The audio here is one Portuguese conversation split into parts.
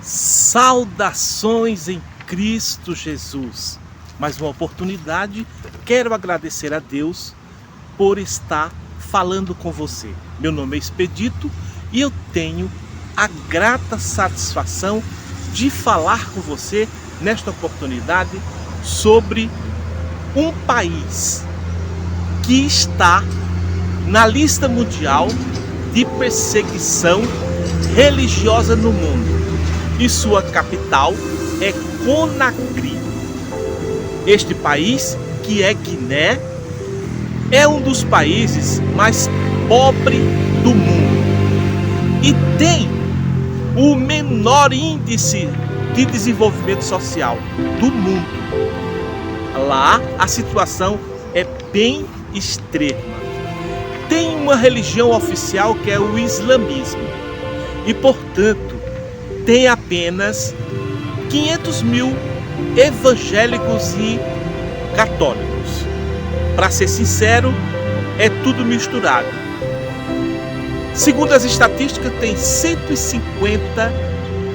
Saudações em Cristo Jesus. Mais uma oportunidade, quero agradecer a Deus por estar falando com você. Meu nome é Expedito e eu tenho a grata satisfação de falar com você nesta oportunidade sobre um país que está na lista mundial de perseguição religiosa no mundo. E sua capital é Conakry. Este país, que é Guiné, é um dos países mais pobres do mundo e tem o menor índice de desenvolvimento social do mundo. Lá a situação é bem extrema. Tem uma religião oficial que é o islamismo e, portanto, tem apenas 500 mil evangélicos e católicos. Para ser sincero, é tudo misturado. Segundo as estatísticas, tem 150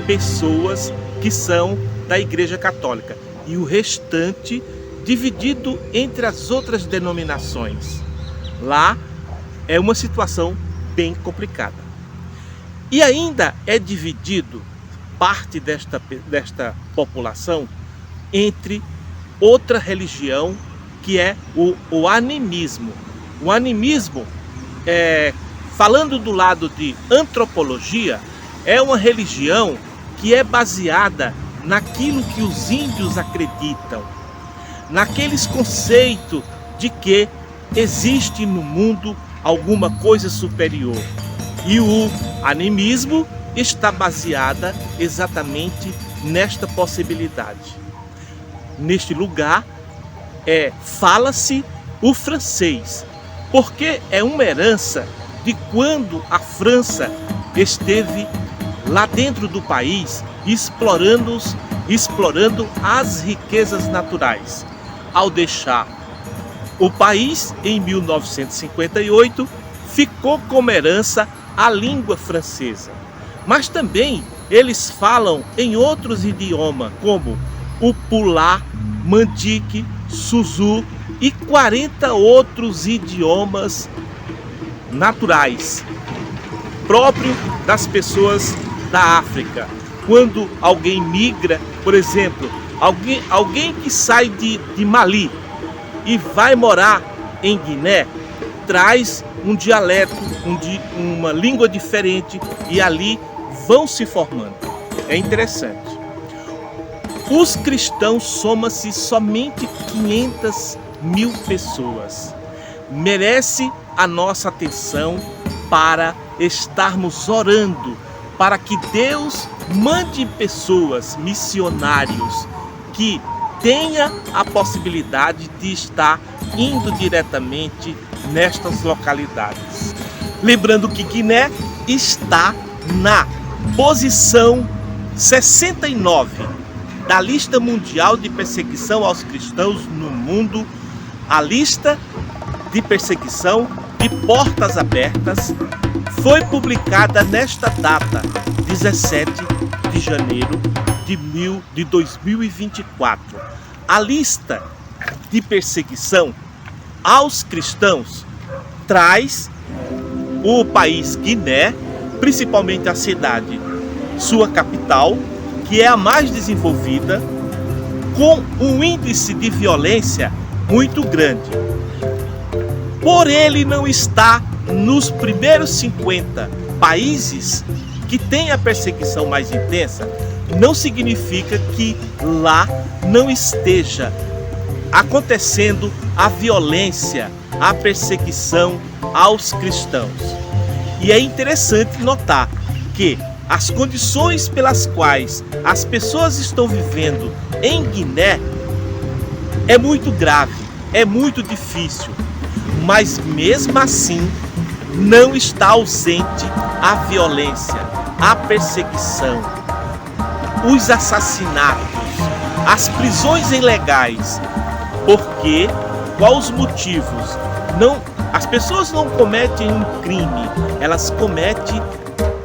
pessoas que são da Igreja Católica e o restante dividido entre as outras denominações. Lá é uma situação bem complicada. E ainda é dividido parte desta população entre outra religião, que é o animismo. O animismo, falando do lado de antropologia, é uma religião que é baseada naquilo que os índios acreditam, naqueles conceitos de que existe no mundo alguma coisa superior. E o animismo está baseada exatamente nesta possibilidade. Neste lugar, fala-se o francês, porque é uma herança de quando a França esteve lá dentro do país explorando as riquezas naturais. Ao deixar o país em 1958, ficou como herança a língua francesa. Mas também eles falam em outros idiomas, como o Pulá, Mandique, Suzu e 40 outros idiomas naturais, próprio das pessoas da África. Quando alguém migra, por exemplo, alguém que sai de Mali e vai morar em Guiné, traz um dialeto, uma língua diferente e ali vão se formando. É interessante. Os cristãos somam-se somente 500 mil pessoas. Merece a nossa atenção para estarmos orando para que Deus mande pessoas, missionários, que tenha a possibilidade de estar indo diretamente nestas localidades. Lembrando que Guiné está na posição 69 da lista mundial de perseguição aos cristãos no mundo. A lista de perseguição de portas abertas foi publicada nesta data, 17 de janeiro de 2024. A lista de perseguição aos cristãos traz o país Guiné, principalmente a cidade, sua capital, que é a mais desenvolvida, com um índice de violência muito grande. Por ele não estar nos primeiros 50 países que tem a perseguição mais intensa, não significa que lá não esteja acontecendo a violência, a perseguição aos cristãos. E é interessante notar que as condições pelas quais as pessoas estão vivendo em Guiné é muito grave, é muito difícil, mas mesmo assim não está ausente a violência, a perseguição, os assassinatos, as prisões ilegais. Porque quais os motivos? As pessoas não cometem um crime, elas cometem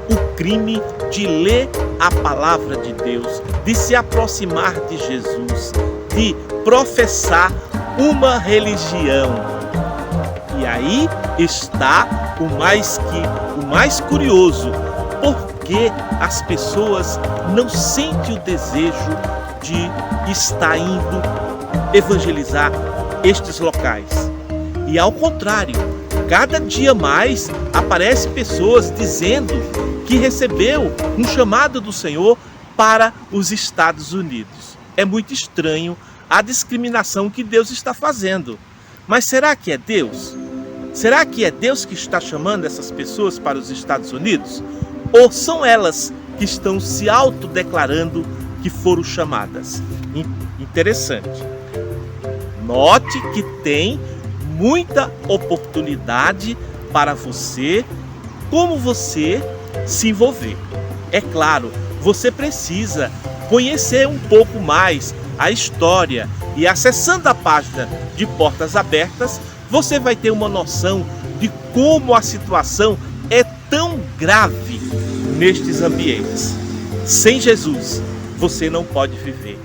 o crime de ler a palavra de Deus, de se aproximar de Jesus, de professar uma religião. E aí está o mais curioso, porque as pessoas não sentem o desejo de estar indo evangelizar estes locais. E ao contrário, cada dia mais aparecem pessoas dizendo que recebeu um chamado do Senhor para os Estados Unidos. É muito estranho a discriminação que Deus está fazendo. Mas será que é Deus? Será que é Deus que está chamando essas pessoas para os Estados Unidos? Ou são elas que estão se autodeclarando que foram chamadas? Interessante. Note que tem muita oportunidade para você, como você se envolver. É claro, você precisa conhecer um pouco mais a história e acessando a página de Portas Abertas, você vai ter uma noção de como a situação é tão grave nestes ambientes. Sem Jesus, você não pode viver.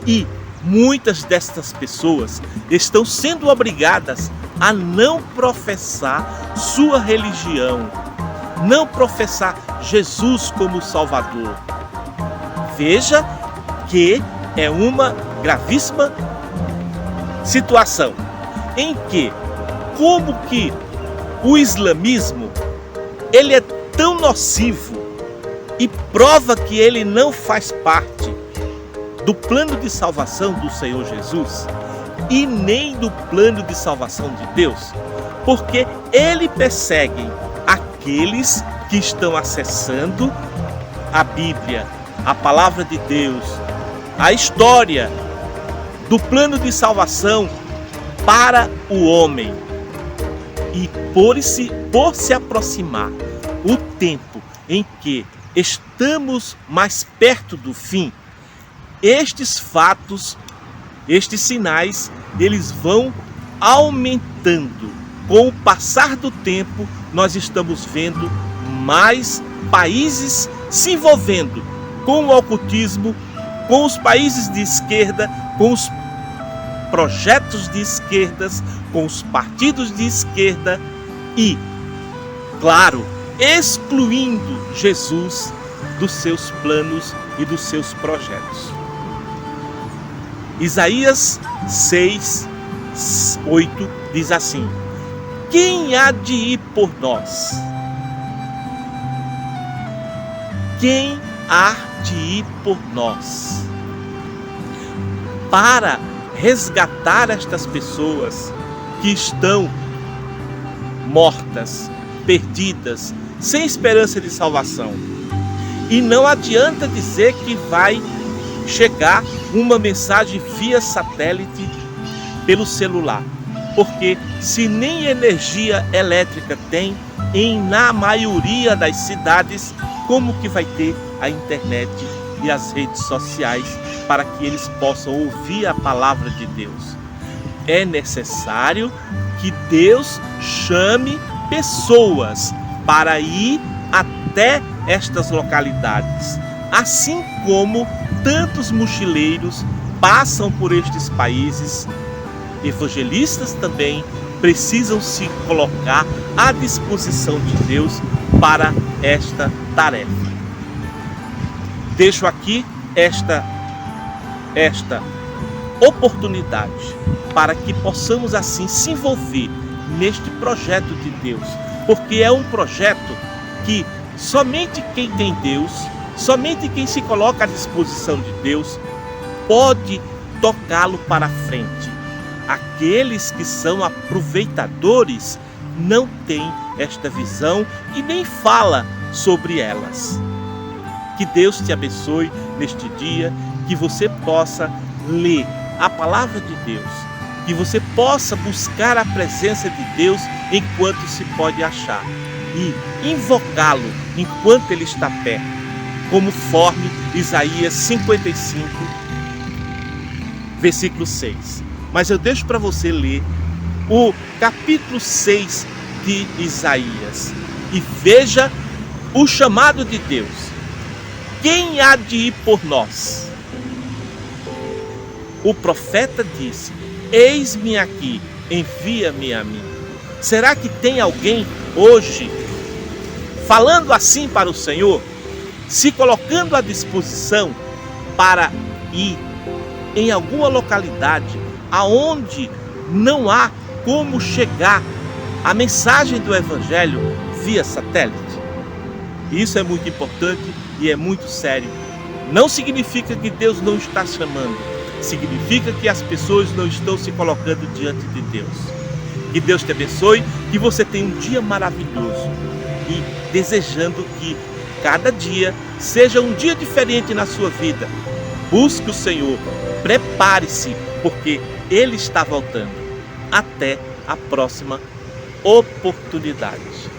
E muitas destas pessoas estão sendo obrigadas a não professar sua religião, não professar Jesus como Salvador. Veja que é uma gravíssima situação em que, como que o islamismo ele é tão nocivo e prova que ele não faz parte do plano de salvação do Senhor Jesus e nem do plano de salvação de Deus, porque ele persegue aqueles que estão acessando a Bíblia, a palavra de Deus, a história do plano de salvação para o homem. E por se aproximar o tempo em que estamos mais perto do fim, estes fatos, estes sinais, eles vão aumentando. Com o passar do tempo, nós estamos vendo mais países se envolvendo com o ocultismo, com os países de esquerda, com os projetos de esquerdas, com os partidos de esquerda e, claro, excluindo Jesus dos seus planos e dos seus projetos. Isaías 6:8 diz assim: quem há de ir por nós? Quem há de ir por nós? Para resgatar estas pessoas que estão mortas, perdidas, sem esperança de salvação. E não adianta dizer que vai chegar uma mensagem via satélite pelo celular, porque se nem energia elétrica tem na maioria das cidades, como que vai ter a internet e as redes sociais para que eles possam ouvir a palavra de Deus? É necessário que Deus chame pessoas para ir até estas localidades, assim como tantos mochileiros passam por estes países. Evangelistas também precisam se colocar à disposição de Deus para esta tarefa. Deixo aqui esta oportunidade para que possamos assim se envolver neste projeto de Deus, porque é um projeto que somente quem tem Deus, somente quem se coloca à disposição de Deus pode tocá-lo para frente. Aqueles que são aproveitadores não têm esta visão e nem fala sobre elas. Que Deus te abençoe neste dia, que você possa ler a palavra de Deus, que você possa buscar a presença de Deus enquanto se pode achar e invocá-lo enquanto ele está perto, conforme Isaías 55, versículo 6. Mas eu deixo para você ler o capítulo 6 de Isaías e veja o chamado de Deus. quem há de ir por nós? O profeta disse: eis-me aqui, envia-me a mim. Será que tem alguém hoje falando assim para o Senhor, se colocando à disposição para ir em alguma localidade aonde não há como chegar a mensagem do Evangelho via satélite? Isso é muito importante e é muito sério. Não significa que Deus não está chamando, significa que as pessoas não estão se colocando diante de Deus. Que Deus te abençoe, que você tenha um dia maravilhoso e desejando que cada dia seja um dia diferente na sua vida. Busque o Senhor, prepare-se, porque Ele está voltando. Até a próxima oportunidade.